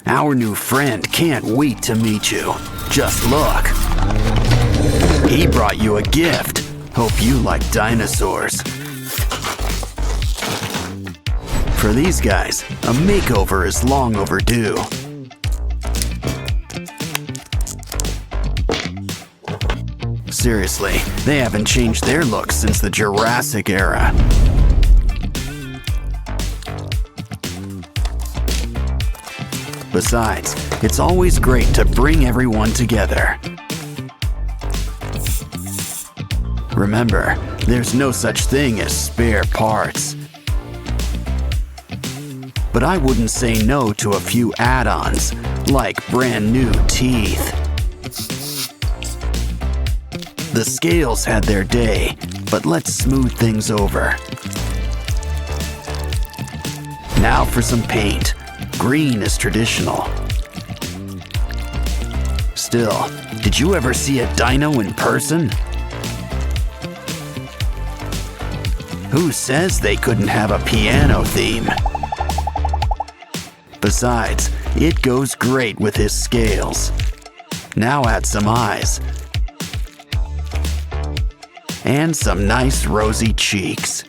Our new friend can't wait to meet you. Just look. He brought you a gift. Hope you like dinosaurs. For these guys, a makeover is long overdue. Seriously, they haven't changed their looks since the Jurassic era. Besides, it's always great to bring everyone together. Remember, there's no such thing as spare parts. But I wouldn't say no to a few add-ons, like brand new teeth. The scales had their day, but let's smooth things over. Now for some paint. Green is traditional. Still, did you ever see a dino in person? Who says they couldn't have a piano theme? Besides, it goes great with his scales. Now add some eyes. And some nice rosy cheeks.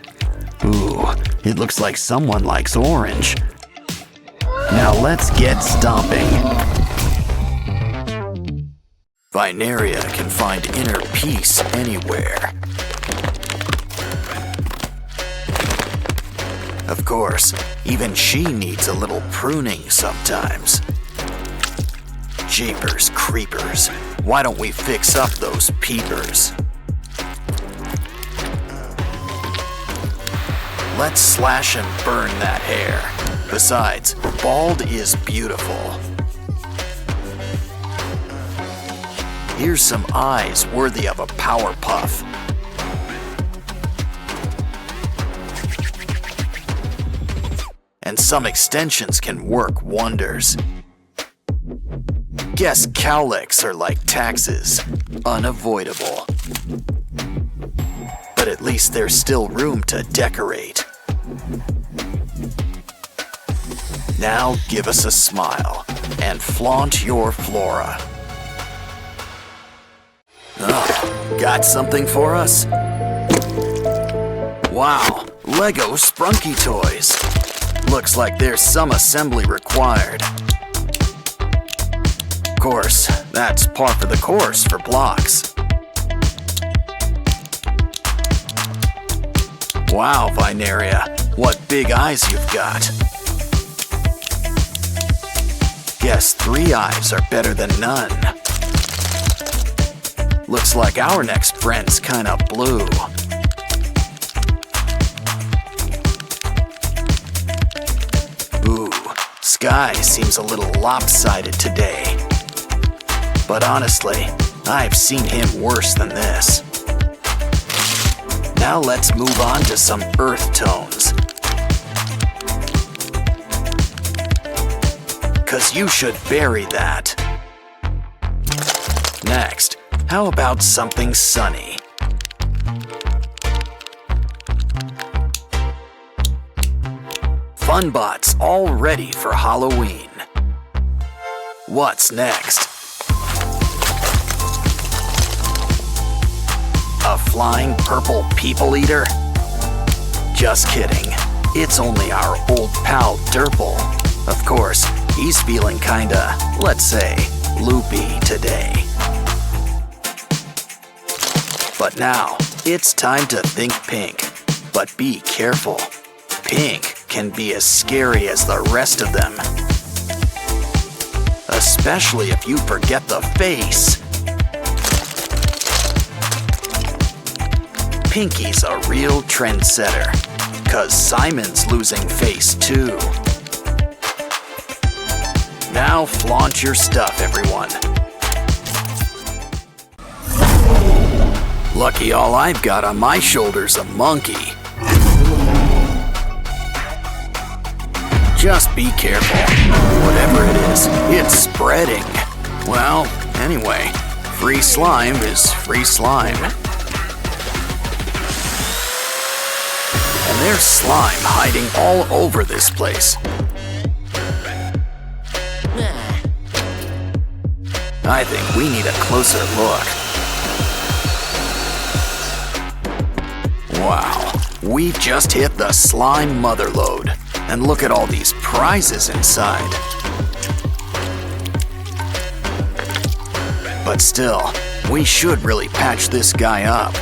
Ooh, it looks like someone likes orange. Now let's get stomping. Vineria can find inner peace anywhere. Of course, even she needs a little pruning sometimes. Jeepers creepers, why don't we fix up those peepers? Let's slash and burn that hair. Besides, bald is beautiful. Here's some eyes worthy of a power puff. And some extensions can work wonders. Guess cowlicks are like taxes, unavoidable. But at least there's still room to decorate. Now give us a smile and flaunt your flora. Oh, got something for us? Wow, Lego Sprunky toys. Looks like there's some assembly required. Of course, that's par for the course for blocks. Wow, Vineria, what big eyes you've got. Guess 3 eyes are better than none. Looks like our next friend's kinda blue. Ooh, sky seems a little lopsided today. But honestly, I've seen him worse than this. Now let's move on to some earth tones. 'Cause you should bury that. Next, how about something sunny? Funbots all ready for Halloween. What's next? A flying purple people eater? Just kidding. It's only our old pal Derple. Of course, he's feeling kinda, let's say, loopy today. But now, it's time to think pink. But be careful. Pink can be as scary as the rest of them. Especially if you forget the face. Pinky's a real trendsetter, 'cause Simon's losing face too. Now flaunt your stuff, everyone. Lucky all I've got on my shoulder's a monkey. Just be careful. Whatever it is, it's spreading. Well, anyway, free slime is free slime. And there's slime hiding all over this place. I think we need a closer look. Wow, we've just hit the slime motherlode. And look at all these prizes inside. But still, we should really patch this guy up.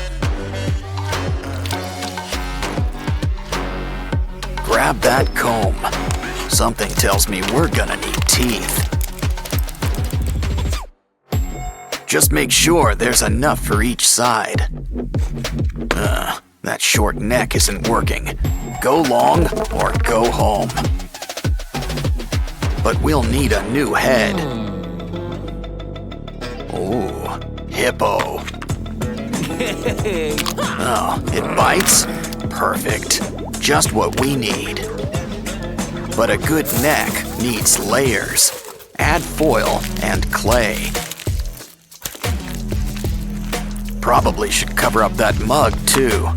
Grab that comb. Something tells me we're gonna need teeth. Just make sure there's enough for each side. That short neck isn't working. Go long or go home. But we'll need a new head. Ooh, hippo. Oh, it bites? Perfect. Just what we need. But a good neck needs layers. Add foil and clay. Probably should cover up that mug too.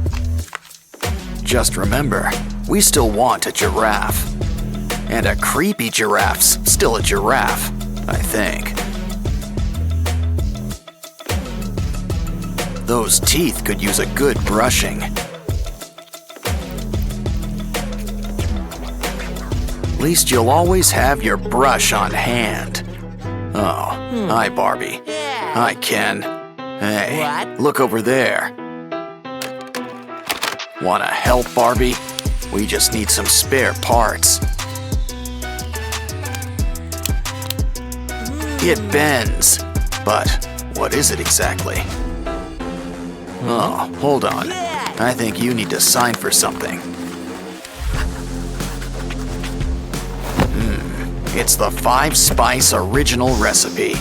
Just remember, we still want a giraffe. And a creepy giraffe's still a giraffe, I think. Those teeth could use a good brushing. At least you'll always have your brush on hand. Oh, hi Barbie. Hi Ken. Hey, look over there. Wanna help, Barbie? We just need some spare parts. It bends, but what is it exactly? Oh, hold on. I think you need to sign for something. It's the 5-spice original recipe.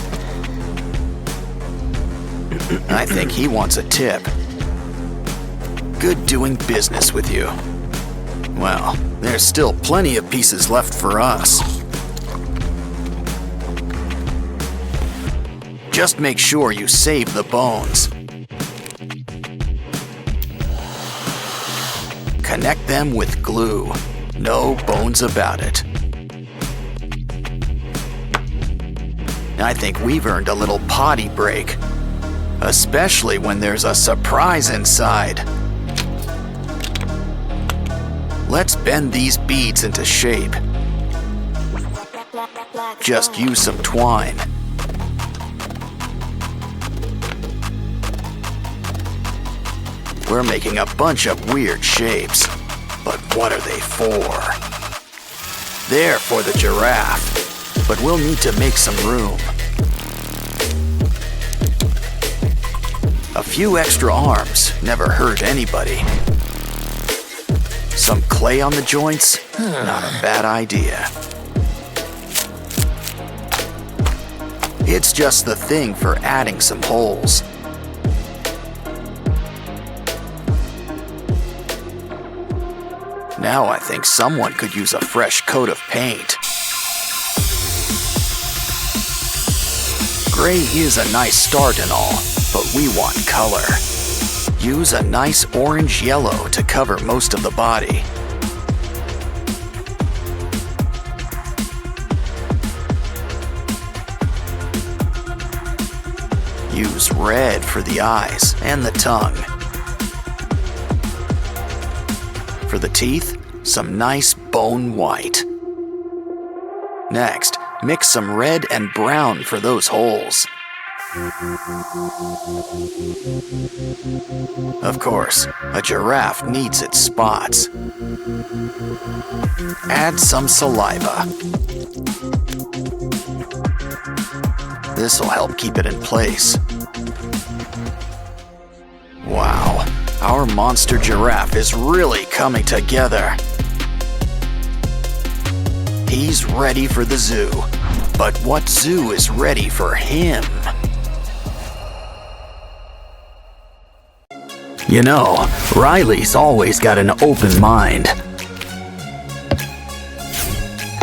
I think he wants a tip. Good doing business with you. Well, there's still plenty of pieces left for us. Just make sure you save the bones. Connect them with glue. No bones about it. I think we've earned a little potty break. Especially when there's a surprise inside. Let's bend these beads into shape. Just use some twine. We're making a bunch of weird shapes, but what are they for? They're for the giraffe, but we'll need to make some room. A few extra arms never hurt anybody. Some clay on the joints? Not a bad idea. It's just the thing for adding some holes. Now I think someone could use a fresh coat of paint. Gray is a nice start and all, but we want color. Use a nice orange-yellow to cover most of the body. Use red for the eyes and the tongue. For the teeth, some nice bone white. Next, mix some red and brown for those holes. Of course, a giraffe needs its spots. Add some saliva. This'll help keep it in place. Wow, our monster giraffe is really coming together. He's ready for the zoo, but what zoo is ready for him? You know, Riley's always got an open mind.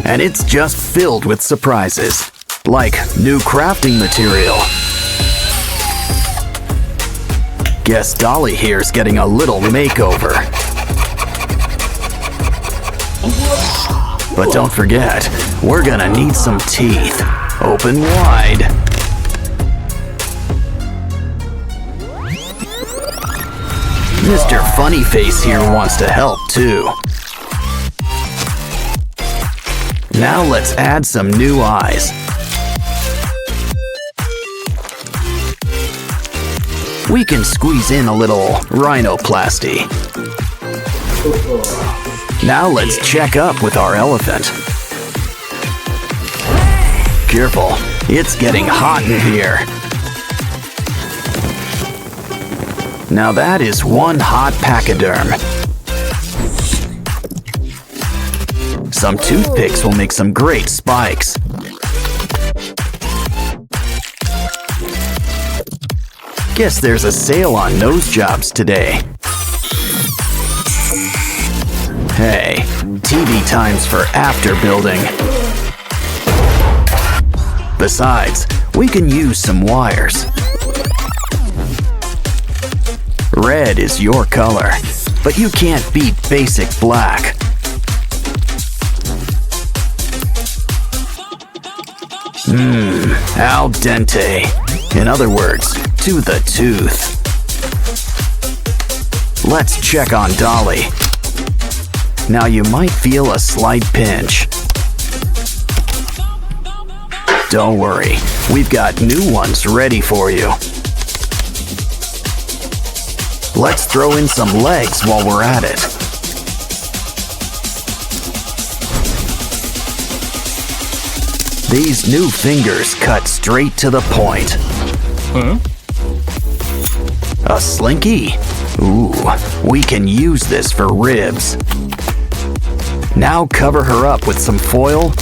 And it's just filled with surprises, like new crafting material. Guess Dolly here's getting a little makeover. But don't forget, we're gonna need some teeth. Open wide. Mr. Funny Face here wants to help too. Now let's add some new eyes. We can squeeze in a little rhinoplasty. Now let's check up with our elephant. Careful, it's getting hot in here. Now that is one hot pachyderm. Some toothpicks will make some great spikes. Guess there's a sale on nose jobs today. Hey, TV times for after building. Besides, we can use some wires. Red is your color, but you can't beat basic black. Al dente. In other words, to the tooth. Let's check on Dolly. Now you might feel a slight pinch. Don't worry, we've got new ones ready for you. Let's throw in some legs while we're at it. These new fingers cut straight to the point. A slinky? Ooh, we can use this for ribs. Now cover her up with some foil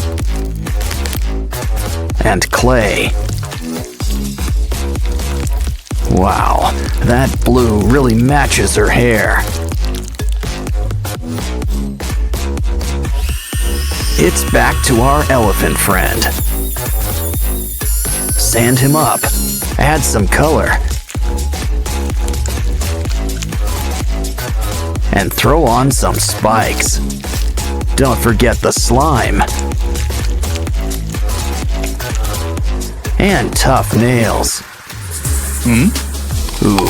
and clay. Wow, that blue really matches her hair. It's back to our elephant friend. Sand him up, add some color, and throw on some spikes. Don't forget the slime. And tough nails. Ooh,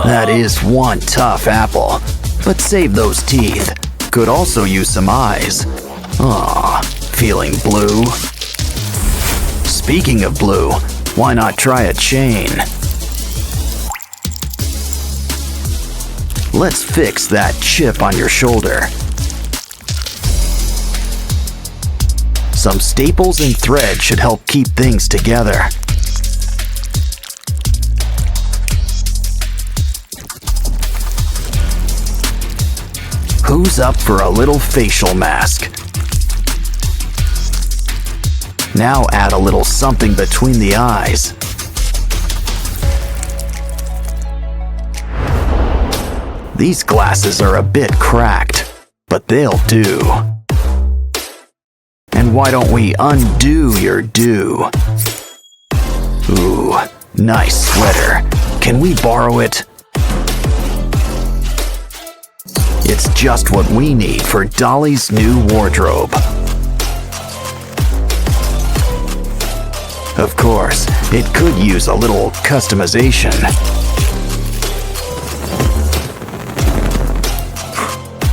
that is one tough apple. But save those teeth. Could also use some eyes. Aw, feeling blue? Speaking of blue, why not try a chain? Let's fix that chip on your shoulder. Some staples and thread should help keep things together. Who's up for a little facial mask? Now add a little something between the eyes. These glasses are a bit cracked, but they'll do. And why don't we undo your do? Ooh, nice sweater. Can we borrow it? It's just what we need for Dolly's new wardrobe. Of course, it could use a little customization.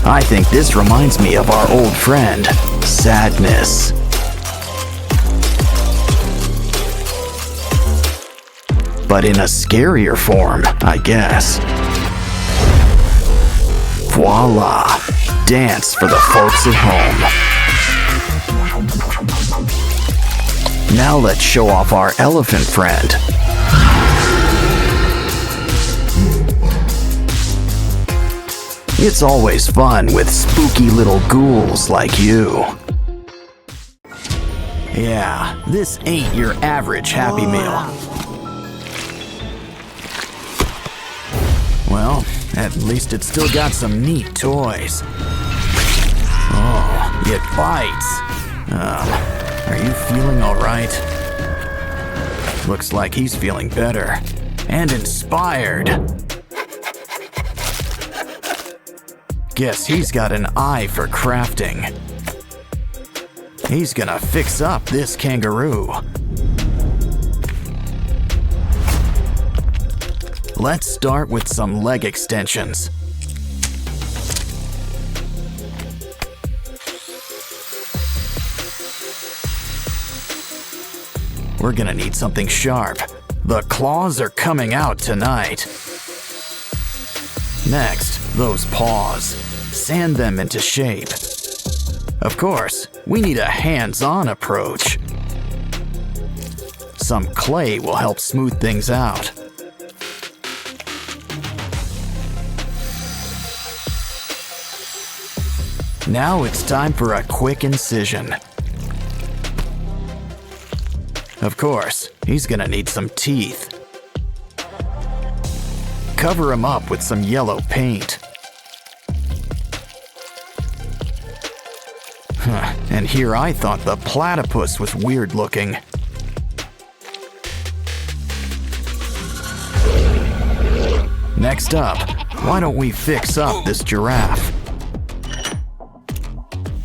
I think this reminds me of our old friend, Sadness. But in a scarier form, I guess. Voila! Dance for the folks at home. Now let's show off our elephant friend. It's always fun with spooky little ghouls like you. Yeah, this ain't your average Happy Meal. Well, at least it's still got some neat toys. Oh, it bites. Are you feeling all right? Looks like he's feeling better and inspired. Guess he's got an eye for crafting. He's gonna fix up this kangaroo. Let's start with some leg extensions. we're gonna need something sharp. The claws are coming out tonight. Next, those paws. Sand them into shape. Of course, we need a hands-on approach. Some clay will help smooth things out. Now it's time for a quick incision. Of course, he's gonna need some teeth. Cover him up with some yellow paint. And here I thought the platypus was weird looking. Next up, why don't we fix up this giraffe?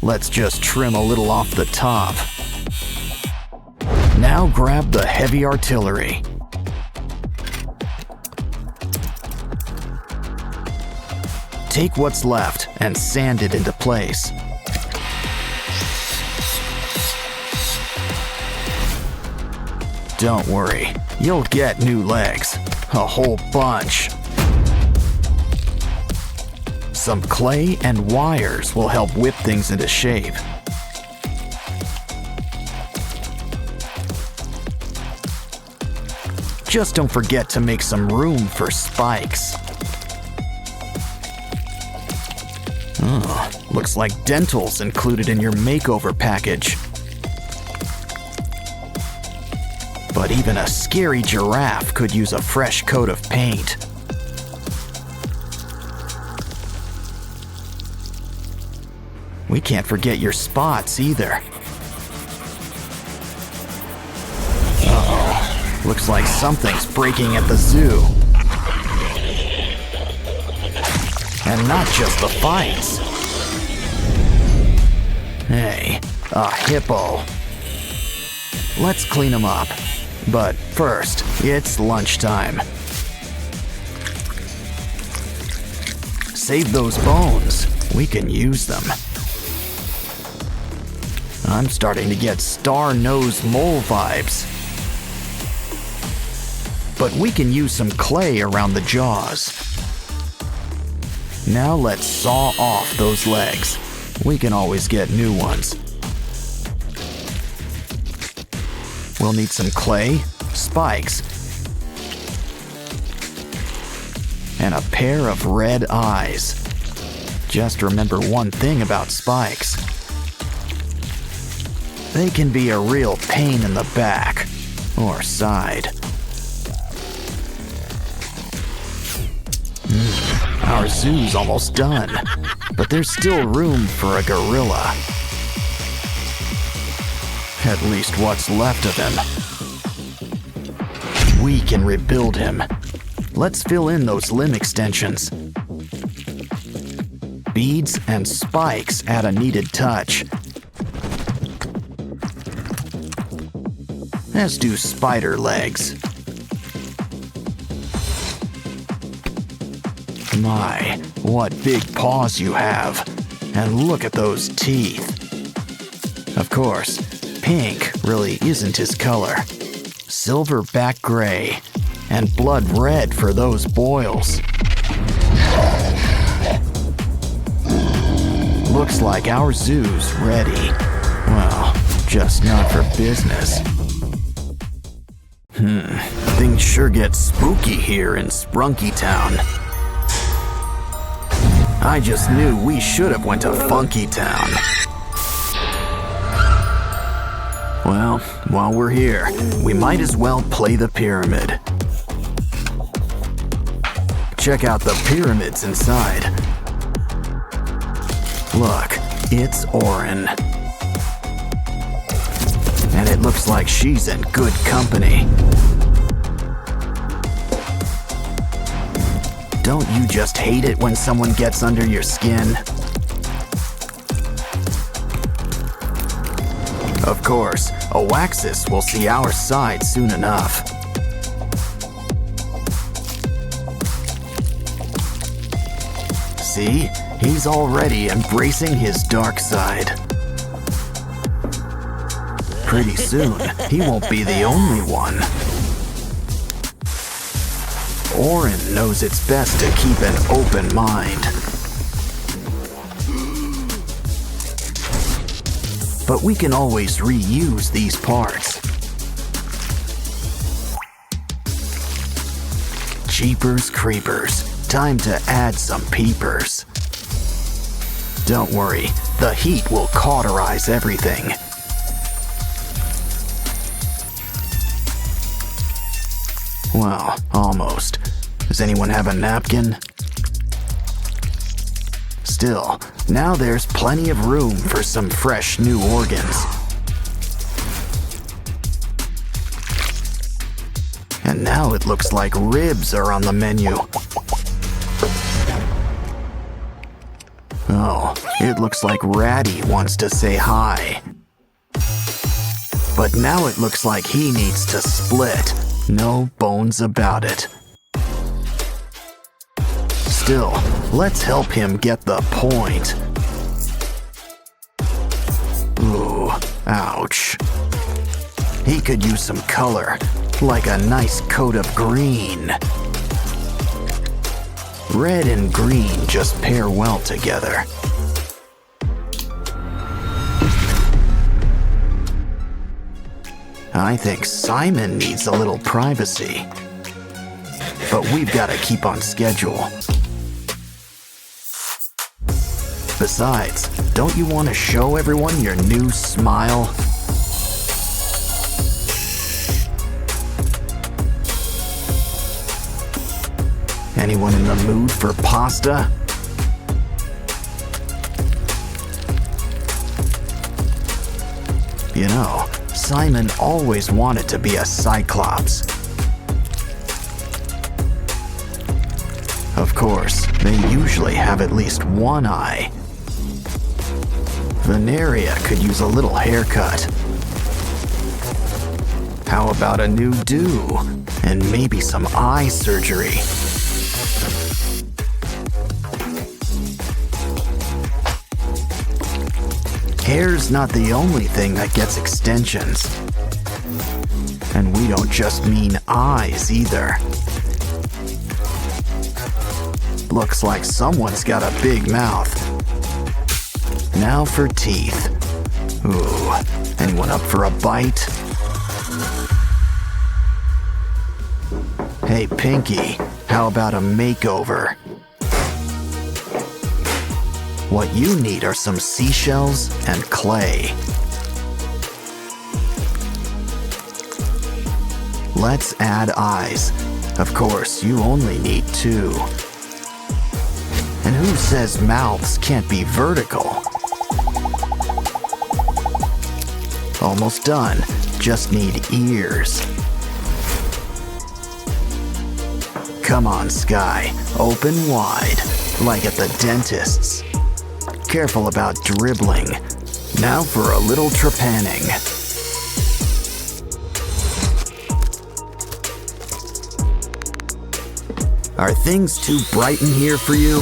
Let's just trim a little off the top. Now grab the heavy artillery. Take what's left and sand it into place. Don't worry, you'll get new legs. A whole bunch. Some clay and wires will help whip things into shape. Just don't forget to make some room for spikes. Looks like dental's included in your makeover package. But even a scary giraffe could use a fresh coat of paint. We can't forget your spots either. Uh-oh. Looks like something's breaking at the zoo. And not just the fights. Hey, a hippo. Let's clean him up. But first, it's lunchtime. Save those bones. We can use them. I'm starting to get star-nosed mole vibes. But we can use some clay around the jaws. Now let's saw off those legs. We can always get new ones. We'll need some clay, spikes, and a pair of red eyes. Just remember one thing about spikes. They can be a real pain in the back or side. Our zoo's almost done, but there's still room for a gorilla. At least what's left of him. We can rebuild him. Let's fill in those limb extensions. Beads and spikes add a needed touch. As do spider legs. My, what big paws you have. And look at those teeth. Of course, pink really isn't his color. Silverback gray, and blood red for those boils. Looks like our zoo's ready. Well, just not for business. Things sure get spooky here in Sprunky Town. I just knew we should have went to Funky Town. Well, while we're here, we might as well play the pyramid. Check out the pyramids inside. Look, it's Orin. And it looks like she's in good company. Don't you just hate it when someone gets under your skin? Of course, Oaxis will see our side soon enough. See? He's already embracing his dark side. Pretty soon, he won't be the only one. Orin knows it's best to keep an open mind. But we can always reuse these parts. Jeepers creepers, time to add some peepers. Don't worry, the heat will cauterize everything. Well, almost. Does anyone have a napkin? Still, now there's plenty of room for some fresh new organs. And now it looks like ribs are on the menu. Oh, it looks like Ratty wants to say hi. But now it looks like he needs to split. No bones about it. Still, let's help him get the point. Ooh, ouch. He could use some color, like a nice coat of green. Red and green just pair well together. I think Simon needs a little privacy. But we've got to keep on schedule. Besides, don't you want to show everyone your new smile? Anyone in the mood for pasta? You know, Simon always wanted to be a Cyclops. Of course, they usually have at least one eye. Veneria could use a little haircut. How about a new do? And maybe some eye surgery. Hair's not the only thing that gets extensions. And we don't just mean eyes either. Looks like someone's got a big mouth. Now for teeth. Ooh, anyone up for a bite? Hey Pinky, how about a makeover? What you need are some seashells and clay. Let's add eyes. Of course, you only need 2. And who says mouths can't be vertical? Almost done. Just need ears. Come on, Sky. Open wide, like at the dentist's. Careful about dribbling. Now for a little trepanning. Are things too bright in here for you?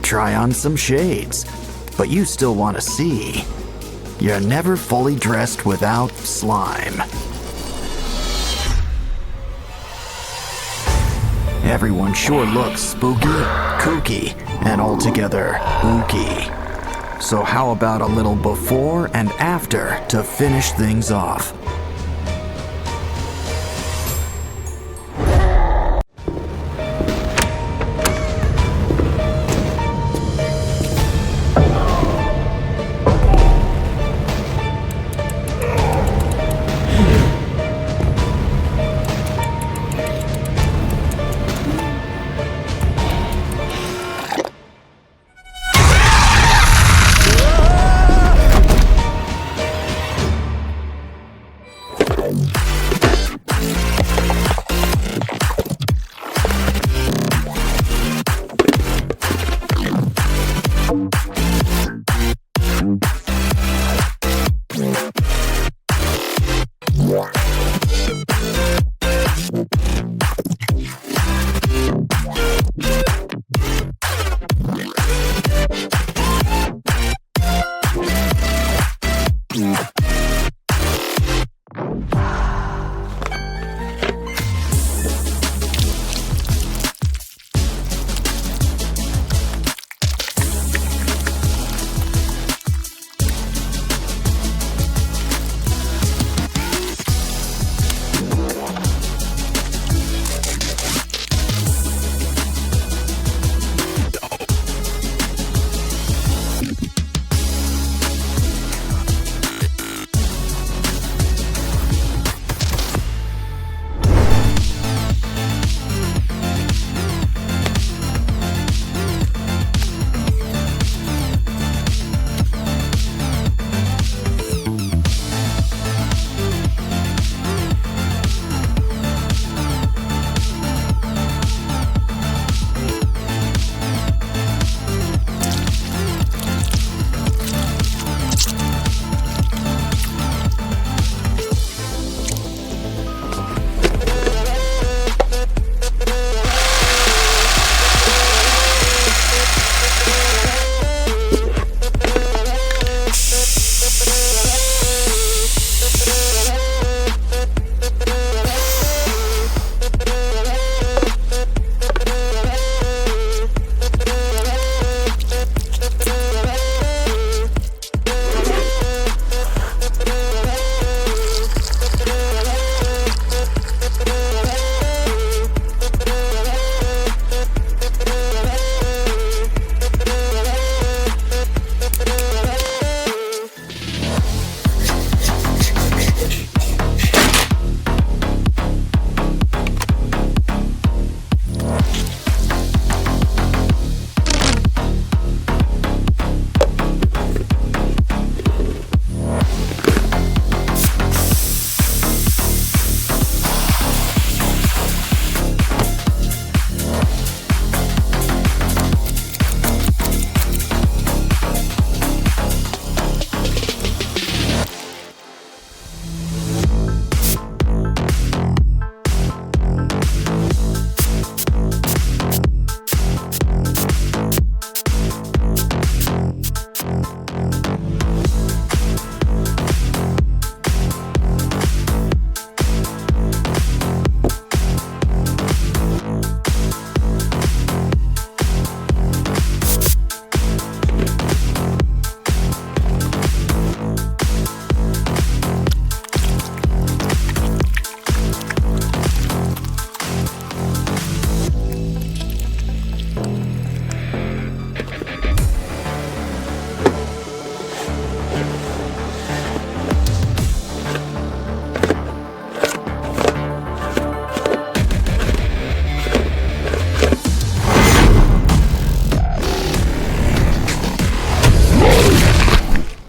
Try on some shades, but you still want to see. You're never fully dressed without slime. Everyone sure looks spooky, kooky, and altogether ooky. So how about a little before and after to finish things off?